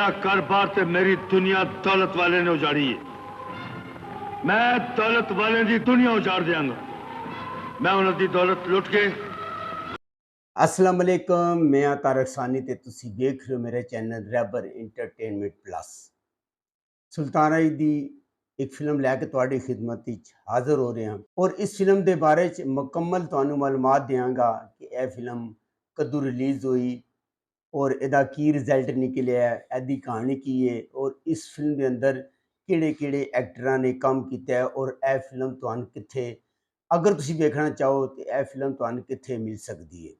मेरा घर-बार ते मेरी दुनिया दौलत वाले ने उजाड़ी है। मैं दौलत वाले की दुनिया उजाड़ देंगा। मैं उन्होंने दौलत लुट के। अस्सलाम वालेकुम, मैं तारक सानी ते तुसी देख रहे हो मेरे चैनल रैबर इंटरटेनमेंट प्लस। सुल्तान राय दी एक फिल्म लैके तुहाडी खिदमत विच हाज़र हो रहे हैं और इस फिल्म के बारे च मुकम्मल तुहानू मालूमात देंगा कि यह फिल्म कदों रिलीज़ हुई और इहदा की रिजल्ट निकलिया है, इहदी कहानी की है और इस फिल्म के अंदर किहड़े-किहड़े एक्टरां ने काम किया है और यह फिल्म तुहानू कित्थे, अगर तुसी देखना चाहो तो यह फिल्म तुहानू कित्थे मिल सकती है।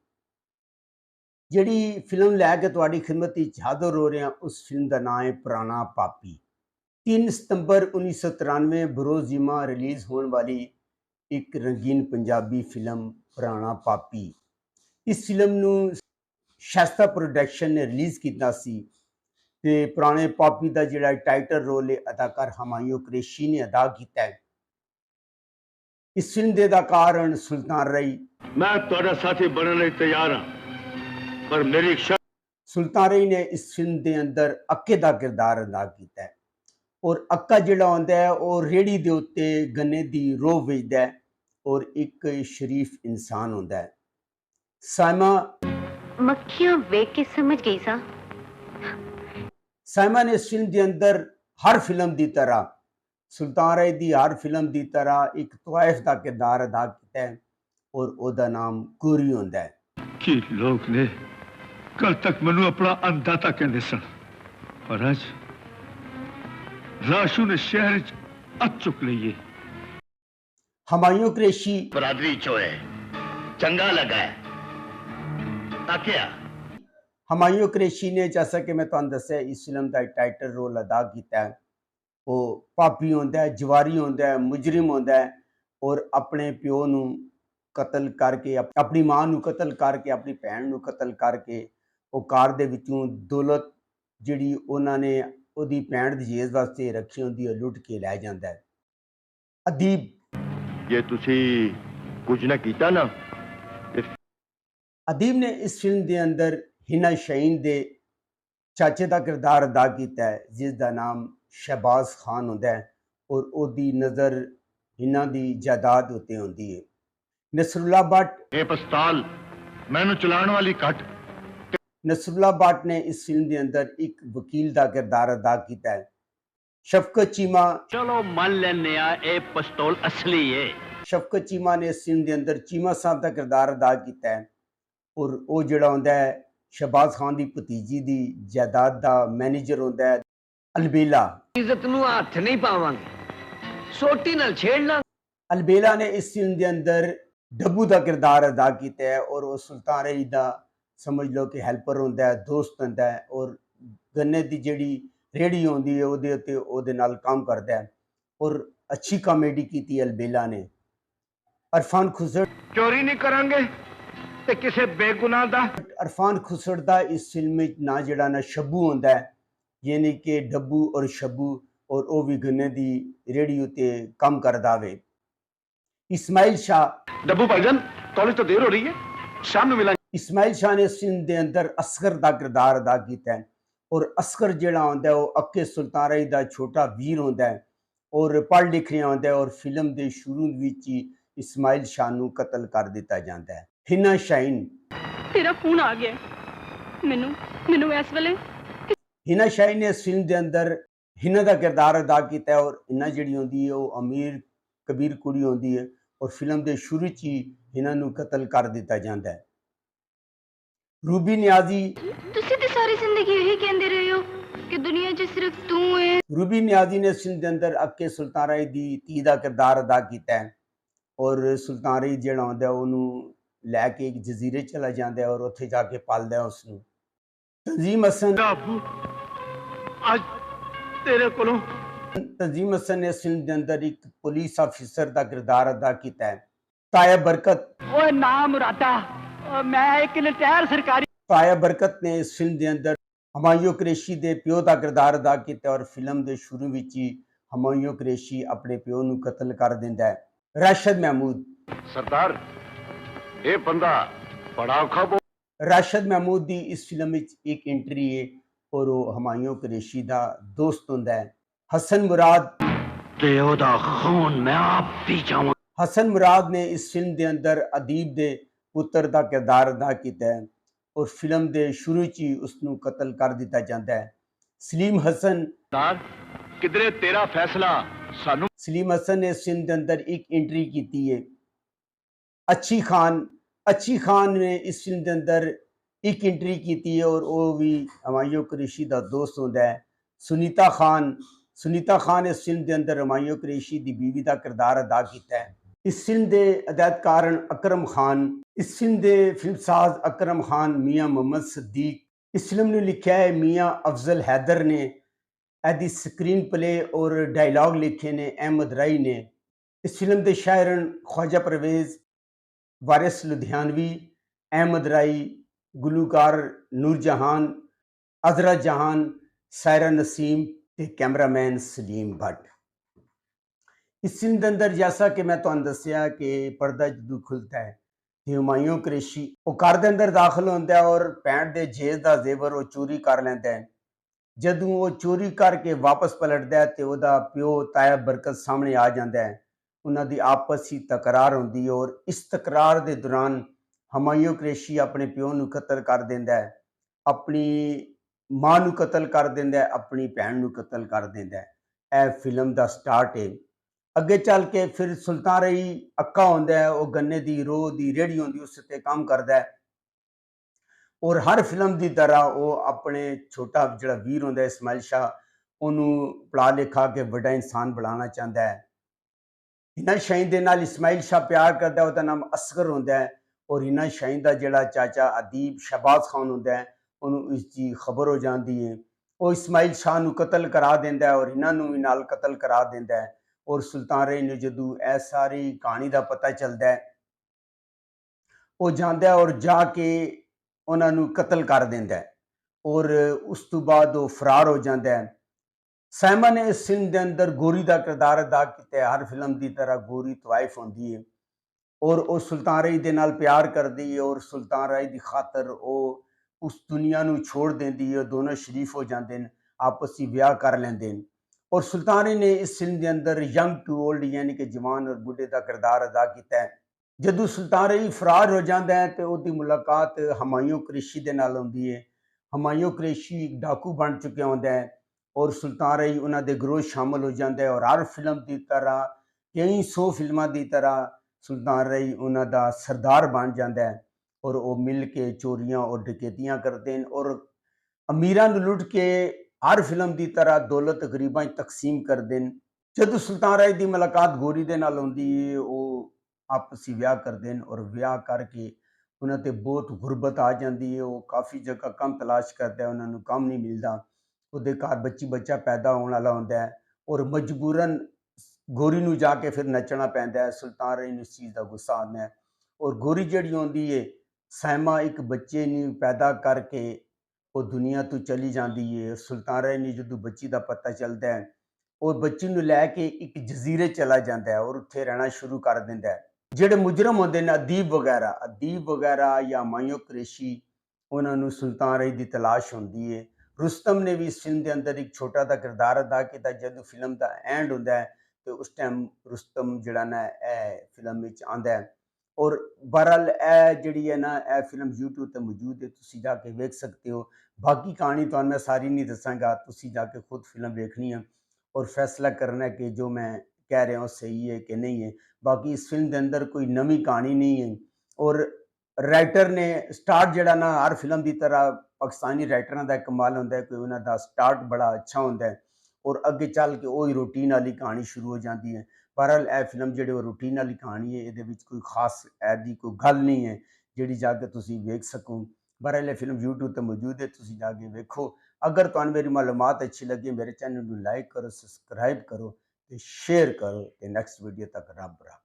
जिहड़ी फिल्म लैके तुहाडी खिदमत विच हाज़र हो रहे हैं उस फिल्म का नाम है पुराना पापी। 3 सितंबर 1993 बरोज़ जिमा रिलीज़ होने वाली एक रंगीन पंजाबी फिल्म पुराना पापी। इस फिल्म नू शास्ता प्रोडक्शन ने रिलीज़ किया सी ते पुराने पापी का जिहड़ा टाइटल रोल है अदाकार हुमायूं कुरैशी ने अदा किया है। इस फिल्म के अदाकार हैं सुल्तान राय। मैं तुहाडा साथी बनने लई तैयार हाँ, पर मेरी सुल्तान राय ने इस फिल्म के अंदर अक्के का किरदार अदा किया है और अक्का जिहड़ा होंदा है वो रेहड़ी दे उत्ते गन्ने दी रोह बेचदा है और एक शरीफ इंसान होंदा है। साइमा मक्खियां वेख के समझ गई सा। साइमा ने इस फिल्म के अंदर हर फिल्म की तरह सुल्तान राय की हर फिल्म की तरह एक तवाइफ का किरदार अदा किया है और उसका नाम गोरी होंदा है। कि लोग ने कल तक मैनू अपना अंदाता कहते सन, पर अज राशु ने शहर च अत चुक लीए। हुमायूं कुरैशी बरादरी चो है, चंगा लगा है। ताकिया हुमायूं कुरैशी ने जैसा कि मैं तुहानू दस्सिया इस फिल्म का टाइटल रोल अदा किया है। वो पापी होंदा है, जवारी होंदा है, मुजरिम होंदा है और अपने प्यो नू कतल करके अपनी मां नू कतल करके अपनी भैन नू कतल करके वो कार दे विचों दौलत जिहड़ी उन्हां ने ਉਹਦੀ ਭੈਣ ਦੀ ਜੇਜ਼ ਵਾਸਤੇ ਰੱਖੀ ਹੁੰਦੀ ਹੈ ਲੁੱਟ ਕੇ ਲੈ ਜਾਂਦਾ ਹੈ। ਅਦੀਬ ਜੇ ਤੁਸੀਂ ਕੁਝ ਨਾ ਕੀਤਾ ਨਾ अदीब ने इस फिल्म के अंदर हिना शाहीन के चाचे का किरदार अदा किया है जिसका नाम शहबाज खान होंदा है और उसकी नज़र हिना की जायदाद उत्ते होंदी है। नसरुल्ला भट्ट ਇਹ ਪਿਸਤੌਲ ਮੈਨੂੰ ਚਲਾਉਣ ਵਾਲੀ ਕੱਟ नसरुल्ला भट्ट ने इस फिल्म के अंदर एक वकील का किरदार अदा किया है। शफकत चीमा ਚਲੋ ਮੰਨ ਲੈਨੇ ਆ ਇਹ ਪਿਸਤੌਲ ਅਸਲੀ ਹੈ। शफकत चीमा ने इस फिल्म के अंदर चीमा साहब का किरदार अदा किया है और वो जिहड़ा होंदा है शहबाज खान की भतीजी की जायदाद का मैनेजर होंदा है। अलबेला इज्जत नूं हथ नहीं पावांगे, सोटी नाल छेड़ना। अलबेला ने इस फिल्म के अंदर डब्बू का किरदार अदा किया है और वो सुल्तान राय का समझ लो कि हैल्पर होंदा है, दोस्त होंदा है और गन्ने की जिहड़ी रेहड़ी होंदी है उहदे उत्ते उहदे नाल काम करदा है और अच्छी कॉमेडी की अलबेला ने। अरफान खुसर ਚੋਰੀ ਨਹੀਂ ਕਰਾਂਗੇ ਤੇ ਕਿਸੇ ਬੇਗੁਨਾਹ ਦਾ अरफान खुसर का इस फिल्म में ना जिहड़ा ना शब्बू होंदा है यानी कि डब्बू और शब्बू और वो भी गन्ने की रेहड़ी उत्ते काम करदा वे। इस्माइल शाह ਡੱਬੂ ਭਾਈਜਾਨ ਕਾਲਜ ਤੋਂ ਦੇਰ ਹੋ ਰਹੀ ਹੈ, ਸ਼ਾਮ ਨੂੰ ਮਿਲਾਂਗੇ। इस्माइल शाह ने इस फिल्म के अंदर असगर का किरदार अदा किया है और असगर जिहड़ा होंदा है वो अक्के सुल्तान राय का छोटा वीर होंदा है और पढ़ लिख रहा होंदा है और फिल्म के शुरू विच ही इस्माइल शाह नू कतल कर दिता जाता है। हिना शाहीन तेरा फोन आ गया मैनू मैनू इस वेले हिना शाहीन ने इस फिल्म के अंदर हिना का किरदार अदा किया है और हिना जिहड़ी होंदी है वो अमीर कबीर कुड़ी होंदी है और फिल्म के शुरू च ही हिना नू कतल कर दिता जाता है। रूबी नियाजी ਤੁਸੀਂ ਤੇ ਸਾਰੀ ਜ਼ਿੰਦਗੀ ਇਹੀ ਕਹਿੰਦੇ ਰਹੇ ਹੋ ਕਿ ਦੁਨੀਆ 'ਚ ਸਿਰਫ ਤੂੰ ਹੈ। रूबी नियाजी ने इस फिल्म के अंदर अक्के सुल्तान राय की धी का किरदार अदा किया है और सुल्तान राय जिहड़ा होंदा है उहनू लैके एक जजीरे चला जाता है और उत्थे जाके पालदा है उसनू। तंजीम हसन ਅੱਬੂ ਅੱਜ ਤੇਰੇ ਕੋਲੋਂ तंजीम हसन ने इस फिल्म के अंदर एक पुलिस ऑफिसर का किरदार अदा किया है। ताया बरकत ओए ना मुरादा, मैं एक रिटायर सरकारी ताया बरकत ने इस फिल्म के अंदर हुमायूं कुरैशी के प्यो का किरदार अदा किया और फिल्म के शुरू विच ही हुमायूं कुरैशी अपने प्यो नू कतल कर दिंदा है। राशिद महमूद ਸਰਦਾਰ ਇਹ ਬੰਦਾ ਬੜਾ ਔਖਾ राशिद महमूद की इस फिल्म में एक एंट्री है और वो हमायूं कुरैशी दा दोस्त हुंदा है। हसन मुराद ते ओदा खून मैं आप पी जावां। हसन मुराद ने इस फिल्म के अंदर अदीब के पुत्र का किरदार अदा किया है और फिल्म के शुरू च ही उसनू कतल कर दिता जाता है। सलीम हसन किधरे तेरा फैसला सानू। सलीम हसन ने इस फिल्म के अंदर एक एंट्री की है। अच्छी खान ने इस फिल्म के अंदर एक एंट्री की है और वो भी हमायूं कुरैशी का दोस्त होता है। सुनीता खान इस फिल्म के अंदर हमायूं कुरैशी की बीवी का किरदार अदा किया है। इस फिल्म के अदाकार अकरम खान, इस फिल्म के फिल्मसाज अकरम खान, मियाँ मोहम्मद सदीक। इस फिल्म ने लिखा है मियाँ अफजल हैदर ने। एदी स्क्रीन प्ले और डायलॉग लिखे ने अहमद राई ने। इस फिल्म के शायरन ख्वाजा परवेज, वारिस लुधियानवी, अहमद राई, गुलूकार नूरजहान, अजरा जहान, सायरा नसीम ते कैमरामैन सलीम भट्ट। इस फिल्म के अंदर जैसा कि मैं तुहानू दस्सिया कि पर्दा जदों खुलता है तो हमायूं कुरैशी वो घर के अंदर दाखिल होता है और पैंट के जेज का जेवर वो चोरी कर लेता है। जदों वो चोरी करके वापस पलटता है तो वह प्यो ताया बरकत सामने आ जाता है। उन्होंने आपस ही तकरार होती है और इस तकरार के दौरान हमायूं कुरैशी अपने प्यो नू कतल कर देता है, अपनी मां नू कतल कर देता है, अपनी भैन नू कतल कर देता है। यह फिल्म का स्टार्ट है। अगे चल के फिर सुल्तान रही अक्का होंदा है, वो गन्ने की रोह की रेहड़ी होंदी उस ते काम करता है और हर फिल्म की तरह वो अपने छोटा जिहड़ा वीर होंदा है इस्माइल शाह उन्होंने पढ़ा लिखा के बड़ा इंसान बनाना चाहता है। हिना शाहीन दे नाल इस्माइल शाह प्यार करता है, उसका नाम असगर होंदा है और हिना शाहीन का जिहड़ा चाचा अदीब शहबाज खान होंदा है उन्होंने इसकी खबर हो जाती है। वो इस्माइल शाह नू कतल करा देंदा है और हिना नू भी नाल कतल करा देंदा है और सुल्तान रही ने जदों यह सारी कहानी का पता चलता है वो जाता है और जाके उन्होंने कतल कर देंदा है और उस तो बाद वो फरार हो जाता है। सैमा ने इस फिल्म के अंदर गोरी का किरदार अदा किया है। हर फिल्म की तरह गोरी तवाइफ होती है और वो सुल्तान रही दे नाल प्यार करती है और सुल्तान रही की खातर वो उस दुनिया नू छोड़ देती है। दोनों शरीफ हो जाते हैं, आपस में ब्याह कर लेंदे हैं और सुल्तान रही ने इस फिल्म के अंदर यंग टू ओल्ड यानी कि जवान और बुढ़े का किरदार अदा किया है। जदों सुल्तान रही फरार हो जाता है तो उसकी मुलाकात हमायूं कुरैशी के नाल होंदी है। हमायूं कुरैशी एक डाकू बन चुका होंदा है और सुल्तान रही उन्होंने ग्रोह शामिल हो जाता है और हर फिल्म की तरह कई 100 फिल्मों की तरह सुल्तान रही उन्होंने सरदार बन जाता है और वो मिल के चोरियां और डकैतियां करते हैं और अमीरां नू लुट के हर फिल्म की तरह दौलत गरीबां च तकसीम करते हैं। जदों सुल्तान राय की मुलाकात गोरी दे नाल होंदी है वो आपसी ब्याह करते हैं और ब्याह करके उन्होंने बहुत गुरबत आ जाती है। वो काफ़ी जगह काम तलाश करता है, उन्होंने काम नहीं मिलता, उसके घर बच्चा पैदा होने वाला होंदा है और मजबूरन गोरी नू जाके फिर नचना पैंदा है। सुल्तान रही नू इस चीज़ का गुस्सा आता है और गोरी जिहड़ी होंदी है सैमा एक बच्चे नू पैदा करके वो दुनिया तो चली जाती है। सुल्तान रही ने जदों बच्ची का पता चलता है और बच्ची नू लैके एक जजीरे चला जाता है और उत्थे रहना शुरू कर देंदा है। जिहड़े मुजरम होंदे ने अदीब वगैरह या हमायूं कुरैशी उन्होंने सुल्तान रही की तलाश होंदी है। रुस्तम ने भी इस फिल्म के अंदर एक छोटा सा किरदार अदा किया। जदों फिल्म का एंड होंदा है तो उस टाइम रुस्तम जिहड़ा ना फिल्म में आंदा है और बहरहाल जिहड़ी है ना फिल्म यूट्यूब पर मौजूद है, तुसीं जाके वेख सकते हो। बाकी कहानी तो मैं सारी नहीं दसांगा, तुसीं जाके खुद फिल्म देखनी है और फैसला करना है कि जो मैं कह रहा हूँ सही है कि नहीं है। बाकी इस फिल्म के अंदर कोई नवी कहानी नहीं है और राइटर ने स्टार्ट जिहड़ा ना हर फिल्म की तरह पाकिस्तानी राइटरां दा कमाल होंदा है कि उन्हां दा स्टार्ट बड़ा अच्छा होंदा है और अगे चल के वही रूटीन वाली कहानी शुरू हो जाती है। बहरहाल यह फिल्म जिहड़ी रूटीन वाली कहानी है, ये कोई खास ऐसी कोई गल नहीं है जिहड़ी जाके तुसीं वेख सको। बहरहाल यह फिल्म यूट्यूब पर मौजूद है, तुसीं जाके वेखो। अगर तुहानूं मेरी मालूमात अच्छी लगी मेरे चैनल को लाइक करो, सब्सक्राइब करो, शेयर करो। नेक्स्ट वीडियो तक रब रख।